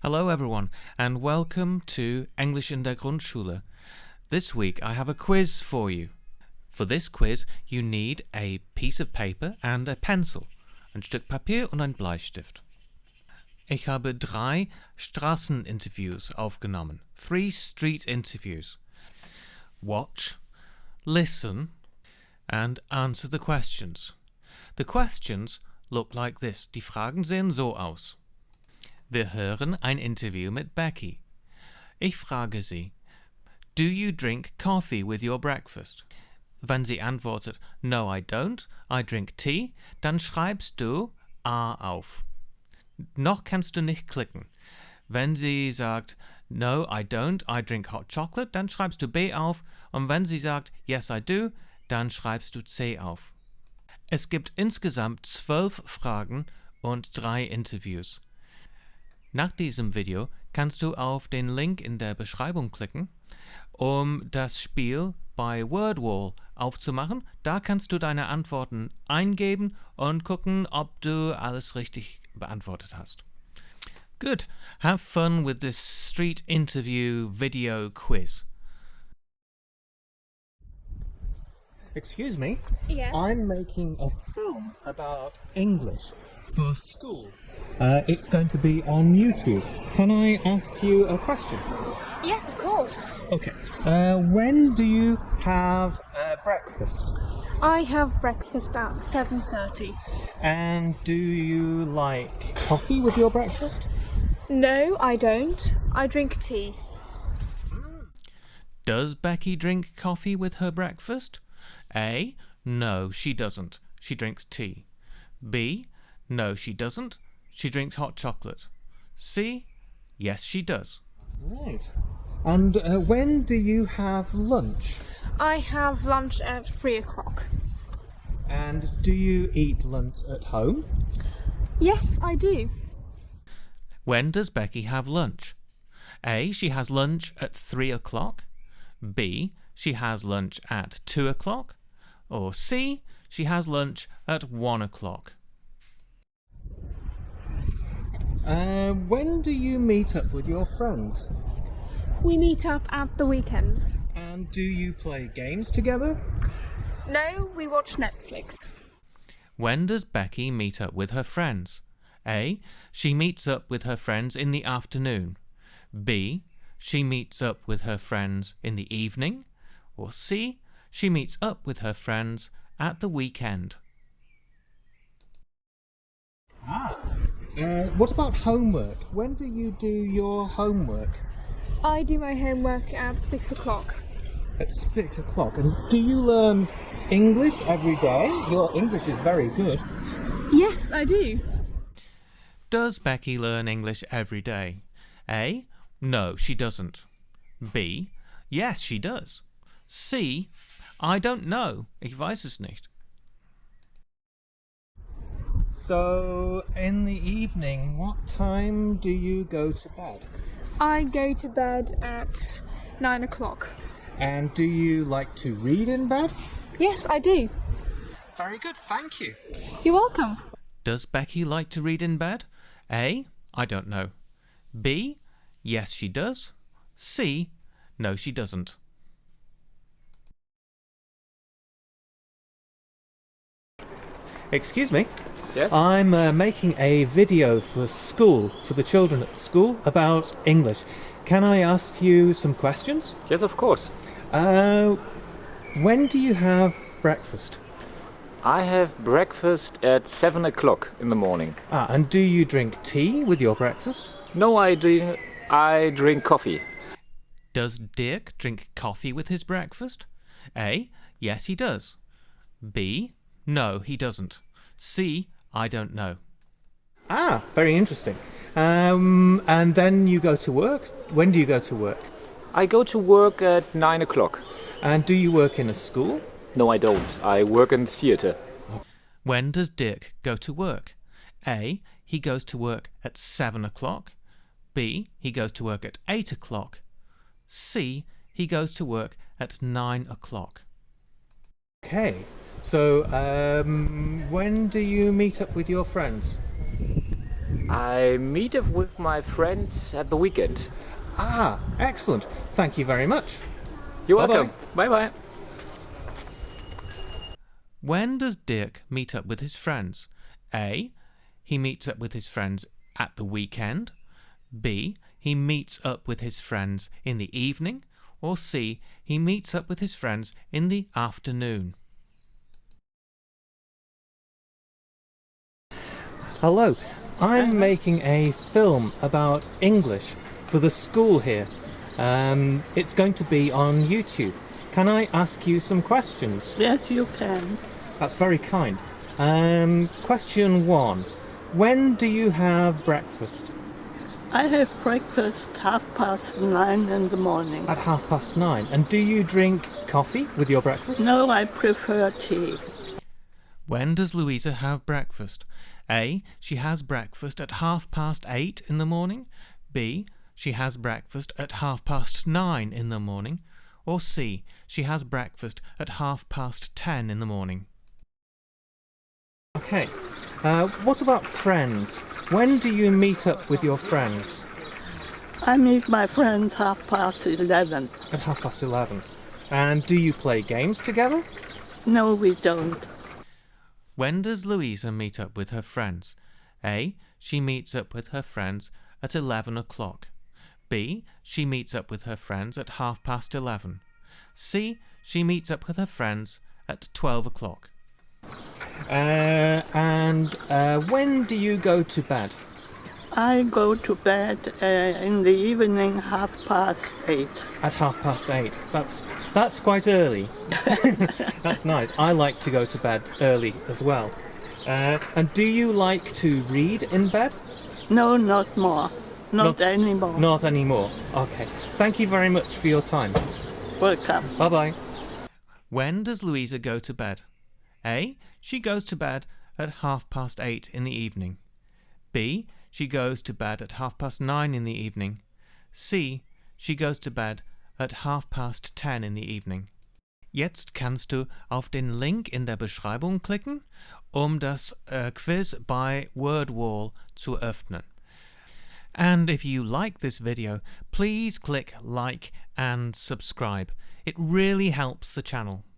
Hello everyone and welcome to English in der Grundschule. This week I have a quiz for you. For this quiz you need a piece of paper and a pencil, ein Stück Papier und ein Bleistift. Ich habe 3 Straßeninterviews aufgenommen, 3 street interviews. Watch, listen and answer the questions. The questions look like this. Die Fragen sehen so aus. Wir hören ein Interview mit Becky. Ich frage sie, do you drink coffee with your breakfast? Wenn sie antwortet, no I don't, I drink tea, dann schreibst du A auf. Noch kannst du nicht klicken. Wenn sie sagt, no I don't, I drink hot chocolate, dann schreibst du B auf und wenn sie sagt, yes I do, dann schreibst du C auf. Es gibt insgesamt 12 Fragen und 3 Interviews. Nach diesem Video kannst du auf den Link in der Beschreibung klicken, um das Spiel bei Wordwall aufzumachen. Da kannst du deine Antworten eingeben und gucken, ob du alles richtig beantwortet hast. Good. Have fun with this street interview video quiz. Excuse me? Yes. I'm making a film about English for school. It's going to be on YouTube. Can I ask you a question? Yes, of course. Okay. When do you have breakfast? I have breakfast at 7:30. And do you like coffee with your breakfast? No, I don't. I drink tea. Does Becky drink coffee with her breakfast? A. No, she doesn't. She drinks tea. B. No, she doesn't. She drinks hot chocolate. C. Yes, she does. Right. And when do you have lunch? I have lunch at 3 o'clock. And do you eat lunch at home? Yes, I do. When does Becky have lunch? A. She has lunch at 3 o'clock. B. She has lunch at 2 o'clock. Or C. She has lunch at 1 o'clock. When do you meet up with your friends? We meet up at the weekends. And do you play games together? No, we watch Netflix. When does Becky meet up with her friends? A. She meets up with her friends in the afternoon. B. She meets up with her friends in the evening. Or C. She meets up with her friends at the weekend. What about homework? When do you do your homework? I do my homework at 6 o'clock. At 6 o'clock. And do you learn English every day? Your English is very good. Yes, I do. Does Becky learn English every day? A. No, she doesn't. B. Yes, she does. C. I don't know. Ich weiß es nicht. So, in the evening, what time do you go to bed? I go to bed at 9 o'clock. And do you like to read in bed? Yes, I do. Very good, thank you. You're welcome. Does Becky like to read in bed? A. I don't know. B. Yes, she does. C. No, she doesn't. Excuse me? Yes? I'm making a video for school, for the children at school, about English. Can I ask you some questions? Yes, of course. When do you have breakfast? I have breakfast at 7 o'clock in the morning. And do you drink tea with your breakfast? No, I drink coffee. Does Dirk drink coffee with his breakfast? A. Yes, he does. B. No, he doesn't. C. I don't know. Very interesting. And then you go to work? When do you go to work? I go to work at 9 o'clock. And do you work in a school? No, I don't. I work in the theatre. When does Dirk go to work? A. He goes to work at 7 o'clock. B. He goes to work at 8 o'clock. C. He goes to work at 9 o'clock. Okay. So, when do you meet up with your friends? I meet up with my friends at the weekend. Ah, excellent. Thank you very much. You're Bye-bye. welcome. Bye-bye. When does Dirk meet up with his friends? A. He meets up with his friends at the weekend. B. He meets up with his friends in the evening. Or C. He meets up with his friends in the afternoon. Hello, I'm making a film about English for the school here. It's going to be on YouTube. Can I ask you some questions? Yes, you can. That's very kind. Question 1. When do you have breakfast? I have breakfast 9:30 in the morning. At 9:30. And do you drink coffee with your breakfast? No, I prefer tea. When does Louisa have breakfast? A. She has breakfast at 8:30 in the morning. B. She has breakfast at 9:30 in the morning. Or C. She has breakfast at 10:30 in the morning. Okay. What about friends? When do you meet up with your friends? I meet my friends 11:30. At 11:30. And do you play games together? No, we don't. When does Louisa meet up with her friends? A. She meets up with her friends at 11 o'clock. B. She meets up with her friends at 11:30. C. She meets up with her friends at 12 o'clock. When do you go to bed? I go to bed in the evening 8:30. At 8:30. That's quite early. That's nice. I like to go to bed early as well. And do you like to read in bed? No, not more. Not anymore. Not anymore. Okay. Thank you very much for your time. Welcome. Bye-bye. When does Louisa go to bed? A. She goes to bed at 8:30 in the evening. B. She goes to bed at 9:30 in the evening. C. She goes to bed at 10:30 in the evening. Jetzt kannst du auf den Link in der Beschreibung klicken, das Quiz bei WordWall zu öffnen. And if you like this video, please click like and subscribe. It really helps the channel.